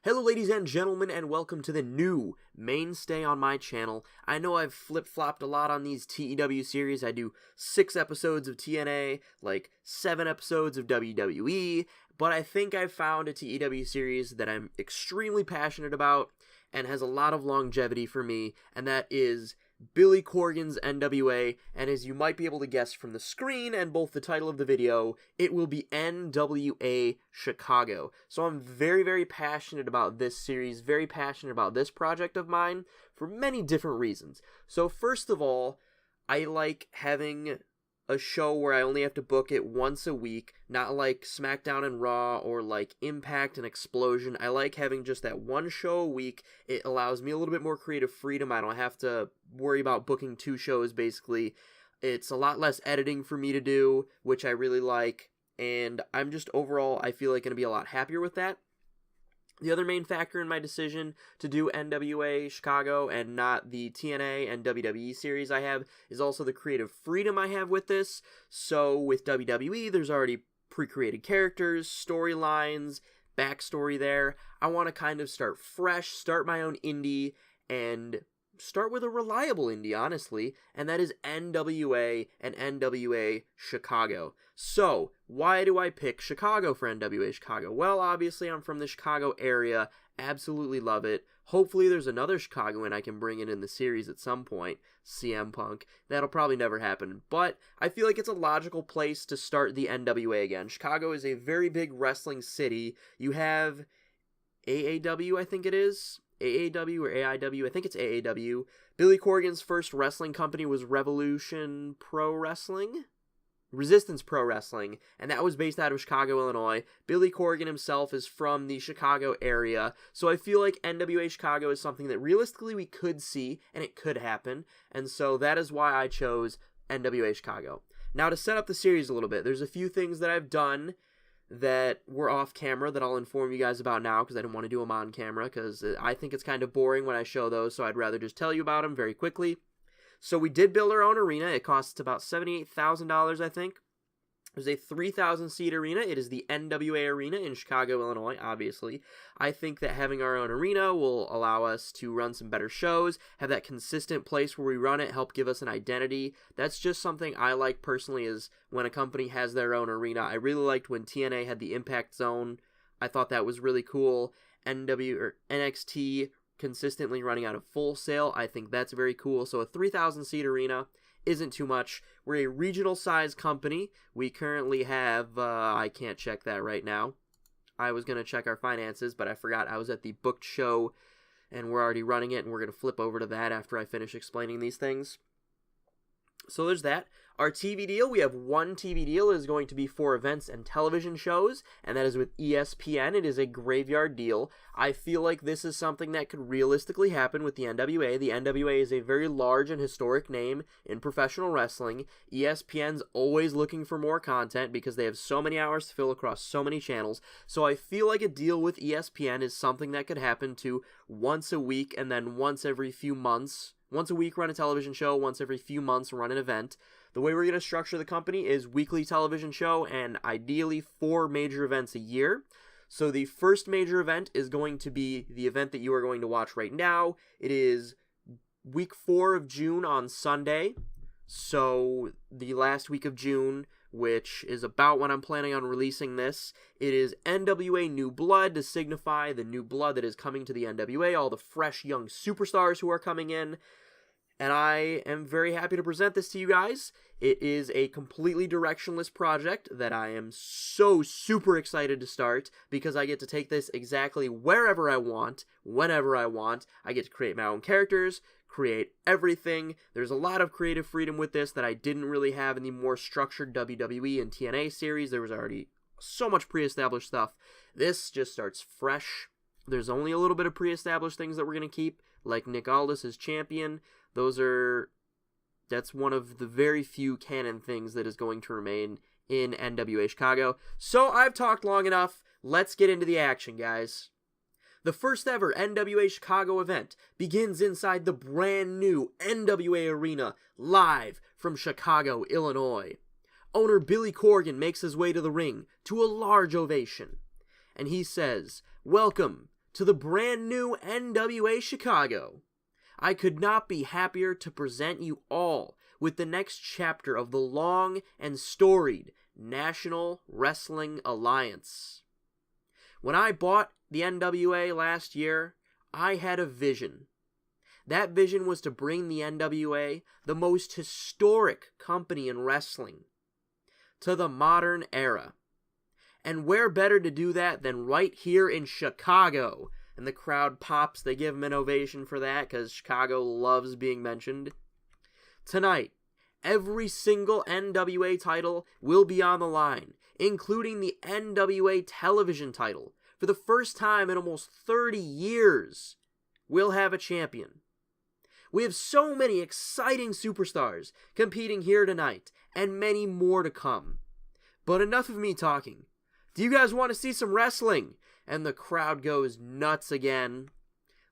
Hello ladies and gentlemen, and welcome to the new mainstay on my channel. I know I've flip-flopped a lot on these TEW series. I do 6 episodes of TNA, like 7 episodes of WWE, but I think I've found a TEW series that I'm extremely passionate about and has a lot of longevity for me, and that is Billy Corgan's NWA, and as you might be able to guess from the screen and both the title of the video, it will be NWA Chicago. So I'm very, very passionate about this series, very passionate about this project of mine for many different reasons. So first of all, I like having a show where I only have to book it once a week, not like SmackDown and Raw or like Impact and Explosion. I like having just that one show a week. It allows me a little bit more creative freedom. I don't have to worry about booking 2 shows, basically. It's a lot less editing for me to do, which I really like, and I'm just overall, I feel like going to be a lot happier with that. The other main factor in my decision to do NWA Chicago and not the TNA and WWE series I have is also the creative freedom I have with this. So with WWE, there's already pre-created characters, storylines, backstory there. I want to kind of start fresh, start my own indie, and start with a reliable indie, honestly, and that is NWA and NWA Chicago. So, why do I pick Chicago for NWA Chicago? Well, obviously, I'm from the Chicago area, absolutely love it. Hopefully, there's another Chicagoan I can bring in the series at some point, CM Punk. That'll probably never happen, but I feel like it's a logical place to start the NWA again. Chicago is a very big wrestling city. You have AAW, I think it is. AAW or AIW, I think it's AAW. Billy Corgan's first wrestling company was Resistance Pro Wrestling, and that was based out of Chicago, Illinois. Billy Corgan himself is from the Chicago area, so I feel like NWA Chicago is something that realistically we could see, and it could happen, and so that is why I chose NWA Chicago. Now, to set up the series a little bit, there's a few things that I've done that were off camera that I'll inform you guys about now because I didn't want to do them on camera because I think it's kind of boring when I show those, so I'd rather just tell you about them very quickly. So we did build our own arena. It costs about $78,000, I think. It was a 3,000-seat arena. It is the NWA Arena in Chicago, Illinois, obviously. I think that having our own arena will allow us to run some better shows, have that consistent place where we run it, help give us an identity. That's just something I like personally is when a company has their own arena. I really liked when TNA had the Impact Zone. I thought that was really cool. NXT consistently running out of Full Sail. I think that's very cool. So a 3,000-seat arena isn't too much. We're a regional size company. We currently have, I can't check that right now. I was going to check our finances, but I forgot I was at the booked show and we're already running it, and we're going to flip over to that after I finish explaining these things. So there's that. Our TV deal, we have one TV deal. It is going to be for events and television shows, and that is with ESPN. It is a graveyard deal. I feel like this is something that could realistically happen with the NWA. The NWA is a very large and historic name in professional wrestling. ESPN's always looking for more content because they have so many hours to fill across so many channels. So I feel like a deal with ESPN is something that could happen to once a week and then once every few months. Once a week run a television show, once every few months run an event. The way we're going to structure the company is weekly television show and ideally 4 major events a year. So the first major event is going to be the event that you are going to watch right now. It is week 4 of June on Sunday. So the last week of June, which is about when I'm planning on releasing this. It is NWA New Blood to signify the new blood that is coming to the NWA, all the fresh young superstars who are coming in. And I am very happy to present this to you guys. It is a completely directionless project that I am so super excited to start because I get to take this exactly wherever I want, whenever I want. I get to create my own characters, create everything. There's a lot of creative freedom with this that I didn't really have in the more structured WWE and TNA series. There was already so much pre-established stuff. This just starts fresh. There's only a little bit of pre-established things that we're going to keep, like Nick Aldis as champion. That's one of the very few canon things that is going to remain in NWA Chicago. So I've talked long enough. Let's get into the action, guys. The first ever NWA Chicago event begins inside the brand new NWA Arena, live from Chicago, Illinois. Owner Billy Corgan makes his way to the ring to a large ovation. And he says, "Welcome to the brand new NWA Chicago. I could not be happier to present you all with the next chapter of the long and storied National Wrestling Alliance. When I bought the NWA last year, I had a vision. That vision was to bring the NWA, the most historic company in wrestling, to the modern era. And where better to do that than right here in Chicago? And the crowd pops, they give him an ovation for that because Chicago loves being mentioned. Tonight, every single NWA title will be on the line, including the NWA television title. For the first time in almost 30 years, we'll have a champion. We have so many exciting superstars competing here tonight, and many more to come. But enough of me talking. Do you guys want to see some wrestling? And the crowd goes nuts again.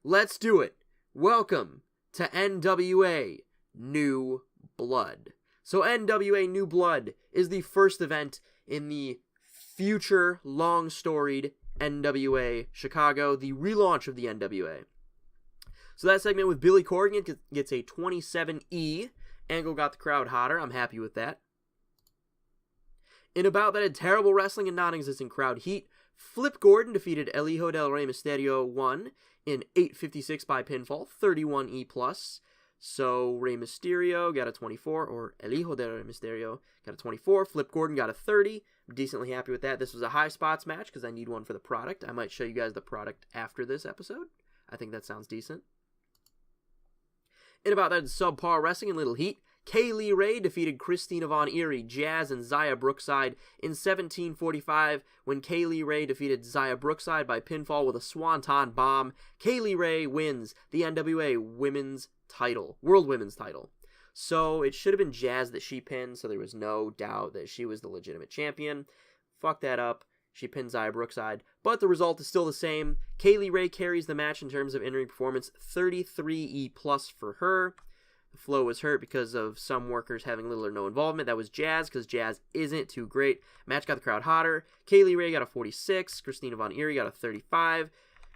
Let's do it. Welcome to NWA New Blood. So NWA New Blood is the first event in the future long-storied NWA Chicago, the relaunch of the NWA. So that segment with Billy Corgan gets a 27E. Angle got the crowd hotter. I'm happy with that. In a bout that had terrible wrestling and non-existent crowd heat, Flip Gordon defeated El Hijo del Rey Mysterio 1 in 8:56 by pinfall, 31E+. So Rey Mysterio got a 24, or El Hijo del Rey Mysterio got a 24. Flip Gordon got a 30. I'm decently happy with that. This was a high spots match because I need one for the product. I might show you guys the product after this episode. I think that sounds decent. In about that subpar wrestling and little heat, Kaylee Ray defeated Christina Von Eerie, Jazz, and Zaya Brookside in 17:45 when Kaylee Ray defeated Zaya Brookside by pinfall with a Swanton Bomb. Kaylee Ray wins the NWA Women's title, World Women's title. So it should have been Jazz that she pinned, so there was no doubt that she was the legitimate champion. Fuck that up. She pinned Zaya Brookside, but the result is still the same. Kaylee Ray carries the match in terms of in-ring performance, 33E+ for her. The flow was hurt because of some workers having little or no involvement. That was Jazz, because Jazz isn't too great. Match got the crowd hotter. Kaylee Ray got a 46. Christina Von Eerie got a 35.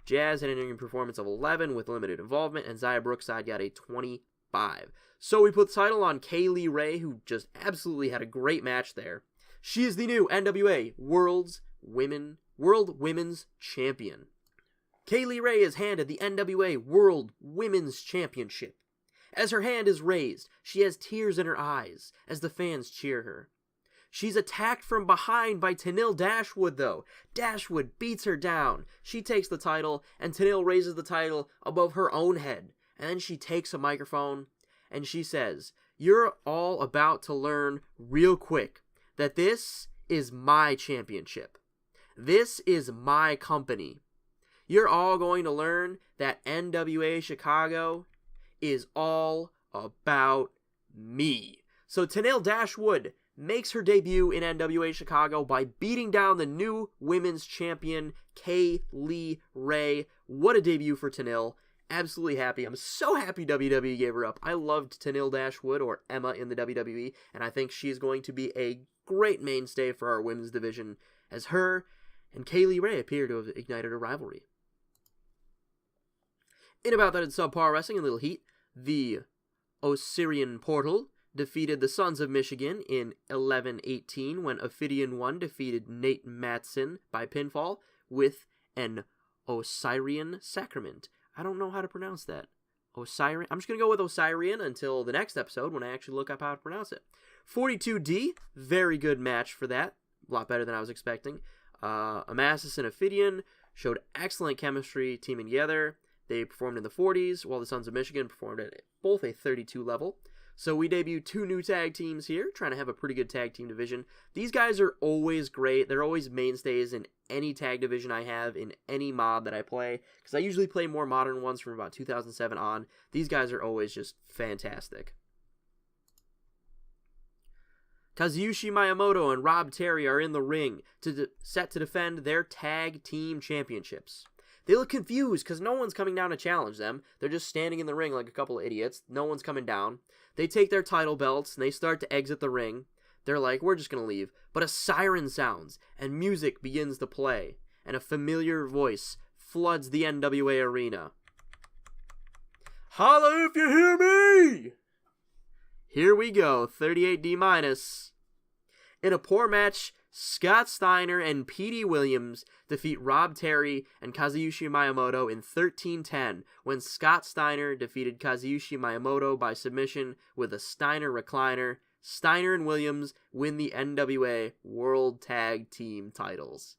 Jazz had an in-ring performance of 11 with limited involvement, and Zaya Brookside got a 25. So we put the title on Kaylee Ray, who just absolutely had a great match there. She is the new NWA World Women's Champion. Kaylee Ray is handed the NWA World Women's Championship. As her hand is raised, she has tears in her eyes as the fans cheer her. She's attacked from behind by Tenille Dashwood, though. Dashwood beats her down. She takes the title, and Tenille raises the title above her own head. And then she takes a microphone, and she says, "You're all about to learn real quick that this is my championship. This is my company. You're all going to learn that NWA Chicago is all about me." So Tenille Dashwood makes her debut in NWA Chicago by beating down the new women's champion, Kaylee Ray. What a debut for Tenille. Absolutely happy. I'm so happy WWE gave her up. I loved Tenille Dashwood, or Emma in the WWE, and I think she's going to be a great mainstay for our women's division, as her and Kaylee Ray appear to have ignited a rivalry. In about that in subpar wrestling and little heat, the Osirian Portal defeated the Sons of Michigan in 11:18 when Ophidian 1 defeated Nate Matson by pinfall with an Osirian Sacrament. I don't know how to pronounce that. Osirian. I'm just going to go with Osirian until the next episode when I actually look up how to pronounce it. 42D, very good match for that. A lot better than I was expecting. Amasis and Ophidian showed excellent chemistry teaming together. They performed in the 40s, while the Sons of Michigan performed at both a 32 level. So we debuted two new tag teams here, trying to have a pretty good tag team division. These guys are always great. They're always mainstays in any tag division I have, in any mod that I play, because I usually play more modern ones from about 2007 on. These guys are always just fantastic. Kazuyoshi Miyamoto and Rob Terry are in the ring, set to defend their tag team championships. They look confused because no one's coming down to challenge them. They're just standing in the ring like a couple of idiots. No one's coming down. They take their title belts and they start to exit the ring. They're like, "We're just going to leave." But a siren sounds and music begins to play. And a familiar voice floods the NWA arena. Holla if you hear me! Here we go, 38D-. In a poor match, Scott Steiner and P.D. Williams defeat Rob Terry and Kazuyushi Miyamoto in 13-10 when Scott Steiner defeated Kazuyushi Miyamoto by submission with a Steiner recliner. Steiner and Williams win the NWA World Tag Team titles.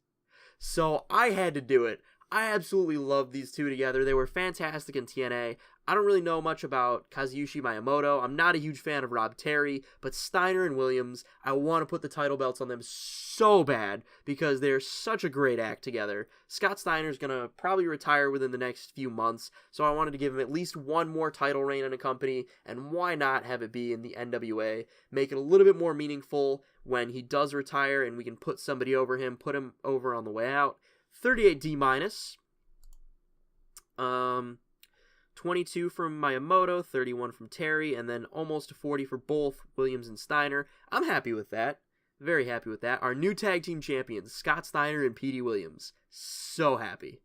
So I had to do it. I absolutely love these two together. They were fantastic in TNA. I don't really know much about Kazuyushi Miyamoto. I'm not a huge fan of Rob Terry, but Steiner and Williams, I want to put the title belts on them so bad because they're such a great act together. Scott Steiner's going to probably retire within the next few months, so I wanted to give him at least one more title reign in a company, and why not have it be in the NWA? Make it a little bit more meaningful when he does retire and we can put somebody over him, put him over on the way out. 38D-. 22 from Miyamoto, 31 from Terry, and then almost 40 for both Williams and Steiner. I'm happy with that. Very happy with that. Our new tag team champions, Scott Steiner and P.D. Williams. So happy.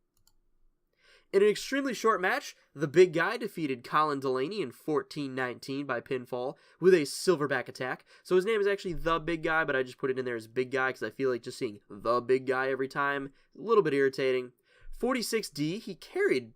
In an extremely short match, the big guy defeated Colin Delaney in 14-19 by pinfall with a silverback attack. So his name is actually The Big Guy, but I just put it in there as Big Guy because I feel like just seeing The Big Guy every time, a little bit irritating. 46D, he carried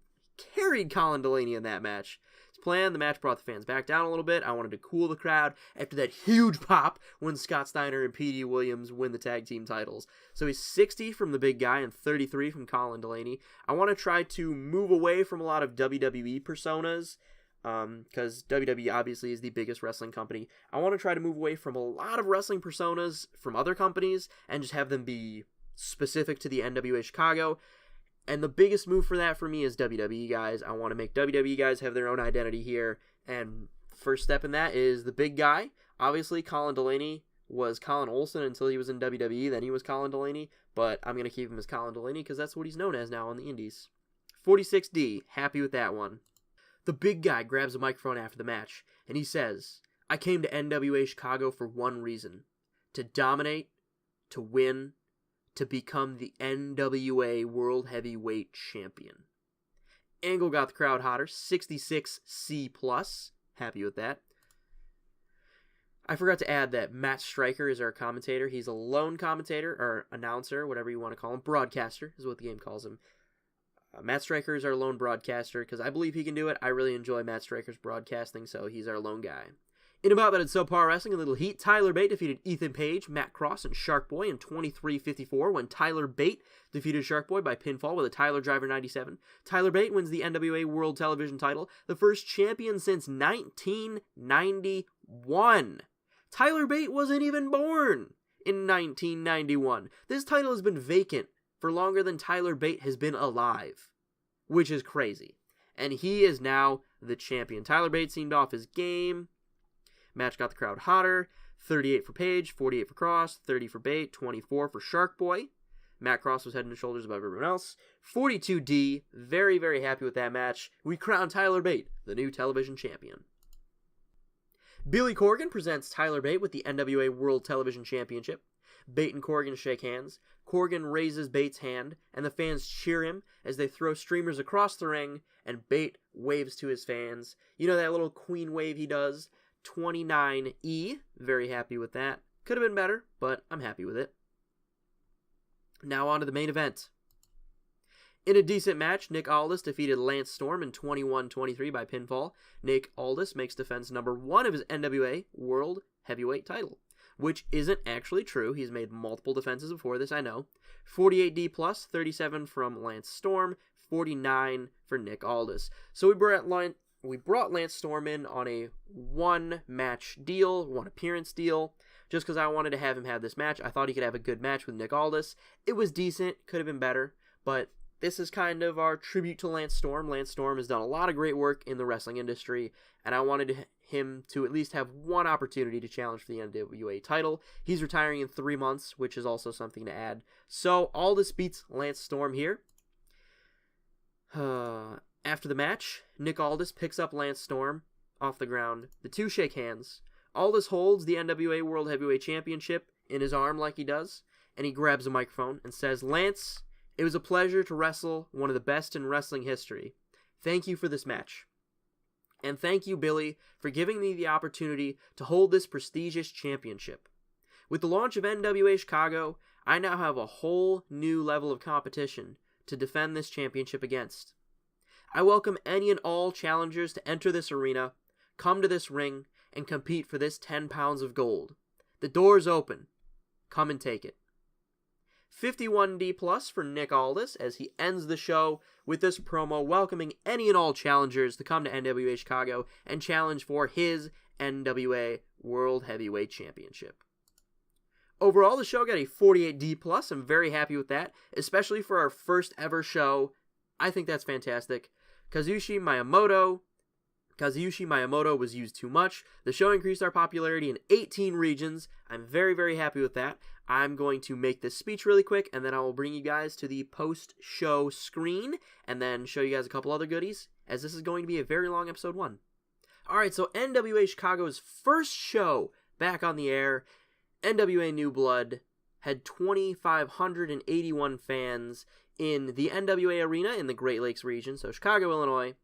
Colin Delaney in that match. His plan, the match brought the fans back down a little bit. I wanted to cool the crowd after that huge pop when Scott Steiner and P.D. Williams win the tag team titles. So he's 60 from the big guy and 33 from Colin Delaney. I want to try to move away from a lot of WWE personas, because WWE obviously is the biggest wrestling company. I want to try to move away from a lot of wrestling personas from other companies and just have them be specific to the NWA Chicago. And the biggest move for that for me is WWE guys. I want to make WWE guys have their own identity here. And first step in that is the big guy. Obviously, Colin Delaney was Colin Olsen until he was in WWE. Then he was Colin Delaney. But I'm going to keep him as Colin Delaney because that's what he's known as now on the indies. 46D, happy with that one. The big guy grabs a microphone after the match. And he says, I came to NWA Chicago for one reason. To dominate, to win, to become the NWA World Heavyweight Champion. Angle got the crowd hotter, 66C+. Happy with that. I forgot to add that Matt Stryker is our commentator. He's a lone commentator, or announcer, whatever you want to call him. Broadcaster is what the game calls him. Matt Stryker is our lone broadcaster, because I believe he can do it. I really enjoy Matt Stryker's broadcasting, so he's our lone guy. In about that in Subpar Wrestling, a little heat, Tyler Bate defeated Ethan Page, Matt Cross, and Shark Boy in 23-54 when Tyler Bate defeated Shark Boy by pinfall with a Tyler Driver 97. Tyler Bate wins the NWA World Television title, the first champion since 1991. Tyler Bate wasn't even born in 1991. This title has been vacant for longer than Tyler Bate has been alive, which is crazy. And he is now the champion. Tyler Bate seemed off his game. Match got the crowd hotter. 38 for Page, 48 for Cross, 30 for Bate, 24 for Shark Boy. Matt Cross was head and shoulders above everyone else. 42D, very, very happy with that match. We crown Tyler Bate the new television champion. Billy Corgan presents Tyler Bate with the NWA World Television Championship. Bate and Corgan shake hands. Corgan raises Bate's hand, and the fans cheer him as they throw streamers across the ring, and Bate waves to his fans. You know that little queen wave he does? 29E, very happy with that. Could have been better, but I'm happy with it. Now on to the main event. In a decent match, Nick Aldis defeated Lance Storm in 21-23 by pinfall. Nick Aldis makes defense number 1 of his NWA World Heavyweight title, which isn't actually true. He's made multiple defenses before this, I know. 48D plus, 37 from Lance Storm, 49 for Nick Aldis. So we brought Lance Storm in on a one-match deal, one-appearance deal, just because I wanted to have him have this match. I thought he could have a good match with Nick Aldis. It was decent, could have been better, but this is kind of our tribute to Lance Storm. Lance Storm has done a lot of great work in the wrestling industry, and I wanted him to at least have one opportunity to challenge for the NWA title. He's retiring in 3 months, which is also something to add. So Aldis beats Lance Storm here. After the match, Nick Aldis picks up Lance Storm off the ground. The two shake hands. Aldis holds the NWA World Heavyweight Championship in his arm like he does, and he grabs a microphone and says, Lance, It was a pleasure to wrestle one of the best in wrestling history. Thank you for this match. And thank you, Billy, for giving me the opportunity to hold this prestigious championship. With the launch of NWA Chicago, I now have a whole new level of competition to defend this championship against. I welcome any and all challengers to enter this arena, come to this ring, and compete for this 10 pounds of gold. The door's open. Come and take it. 51D plus for Nick Aldis as he ends the show with this promo welcoming any and all challengers to come to NWA Chicago and challenge for his NWA World Heavyweight Championship. Overall, the show got a 48D plus. I'm very happy with that, especially for our first ever show. I think that's fantastic. Kazushi Miyamoto was used too much. The show increased our popularity in 18 regions. I'm very, very happy with that. I'm going to make this speech really quick, and then I will bring you guys to the post-show screen, and then show you guys a couple other goodies, as this is going to be a very long episode 1. Alright, so NWA Chicago's first show back on the air, NWA New Blood, had 2,581 fans in the NWA Arena in the Great Lakes region, so Chicago, Illinois.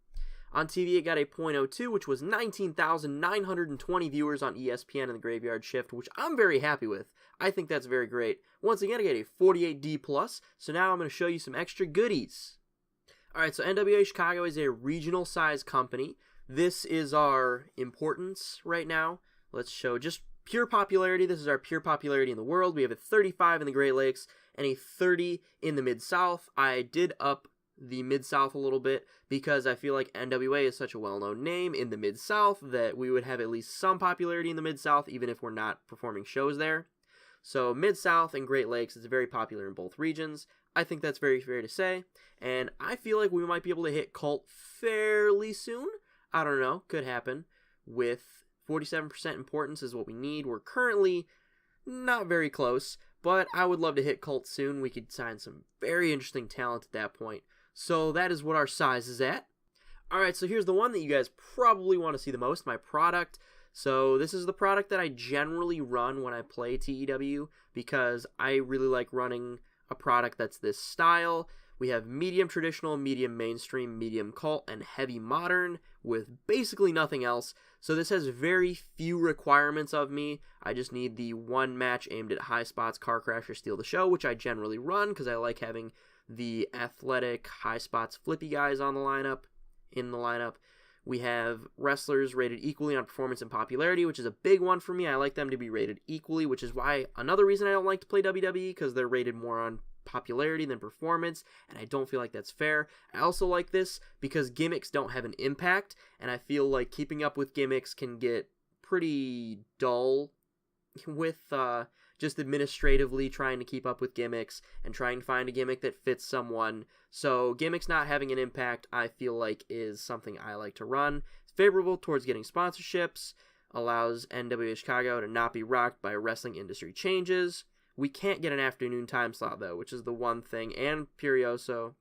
On TV, it got a .02, which was 19,920 viewers on ESPN in the Graveyard Shift, which I'm very happy with. I think that's very great. Once again, I get a 48D+, so now I'm going to show you some extra goodies. Alright, so NWA Chicago is a regional size company. This is our importance right now. Let's show just pure popularity. This is our pure popularity in the world. We have a 35 in the Great Lakes and a 30 in the Mid-South. I did up the Mid-South a little bit because I feel like NWA is such a well-known name in the Mid-South that we would have at least some popularity in the Mid-South even if we're not performing shows there. So Mid-South and Great Lakes is very popular in both regions. I think that's very fair to say, and I feel like we might be able to hit Cult fairly soon. I don't know, could happen. With 47% importance is what we need. We're currently not very close, but I would love to hit Cult soon. We could sign some very interesting talent at that point. So that is what our size is at. Alright, so here's the one that you guys probably want to see the most, my product. So this is the product that I generally run when I play TEW because I really like running a product that's this style. We have medium traditional, medium mainstream, medium cult, and heavy modern with basically nothing else. So this has very few requirements of me. I just need the one match aimed at high spots, car crash, or steal the show, which I generally run because I like having the athletic, high spots, flippy guys in the lineup. We have wrestlers rated equally on performance and popularity, which is a big one for me. I like them to be rated equally, which is why another reason I don't like to play WWE, because they're rated more on popularity than performance, and I don't feel like that's fair. I also like this because gimmicks don't have an impact, and I feel like keeping up with gimmicks can get pretty dull with just administratively trying to keep up with gimmicks and trying to find a gimmick that fits someone. So gimmicks not having an impact, I feel like, is something I like to run. It's favorable towards getting sponsorships, allows NWA Chicago to not be rocked by wrestling industry changes. We can't get an afternoon time slot, though, which is the one thing, and Puroso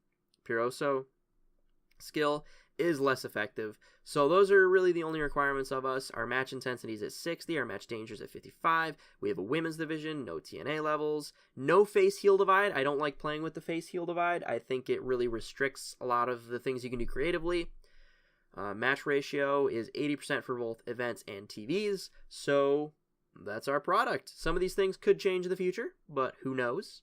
skill is less effective. So those are really the only requirements of us. Our match intensity is at 60, our match danger is at 55. We have a women's division, no TNA levels, no face-heel divide. I don't like playing with the face-heel divide. I think it really restricts a lot of the things you can do creatively. Match ratio is 80% for both events and TVs, so that's our product. Some of these things could change in the future, but who knows?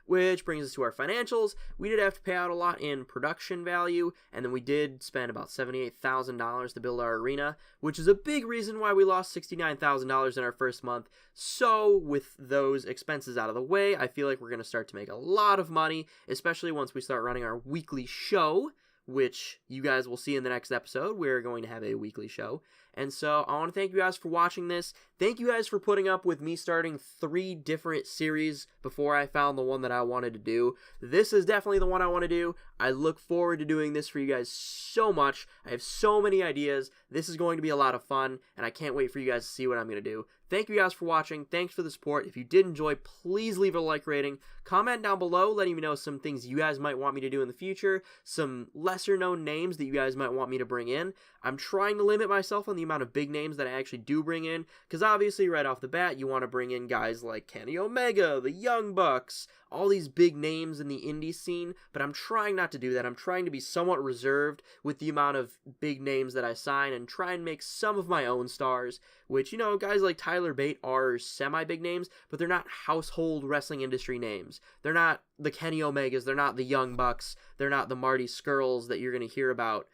Which brings us to our financials. We did have to pay out a lot in production value, and then we did spend about $78,000 to build our arena, which is a big reason why we lost $69,000 in our first month. So with those expenses out of the way, I feel like we're going to start to make a lot of money, especially once we start running our weekly show, which you guys will see in the next episode. We're going to have a weekly show. And so I want to thank you guys for watching this. Thank you guys for putting up with me starting 3 different series before I found the one that I wanted to do. This is definitely the one I want to do. I look forward to doing this for you guys so much. I have so many ideas. This is going to be a lot of fun, and I can't wait for you guys to see what I'm going to do. Thank you guys for watching. Thanks for the support. If you did enjoy, please leave a like rating. Comment down below letting me know some things you guys might want me to do in the future, some lesser known names that you guys might want me to bring in. I'm trying to limit myself on the amount of big names that I actually do bring in, because obviously right off the bat you want to bring in guys like Kenny Omega, the Young Bucks, all these big names in the indie scene, but I'm trying not to do that. I'm trying to be somewhat reserved with the amount of big names that I sign and try and make some of my own stars, which, you know, guys like Tyler Bate are semi-big names, but they're not household wrestling industry names. They're not the Kenny Omegas, they're not the Young Bucks, they're not the Marty Scurlls that you're going to hear about.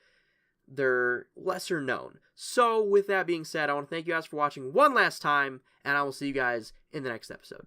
They're lesser known. So with that being said, I want to thank you guys for watching one last time, and I will see you guys in the next episode.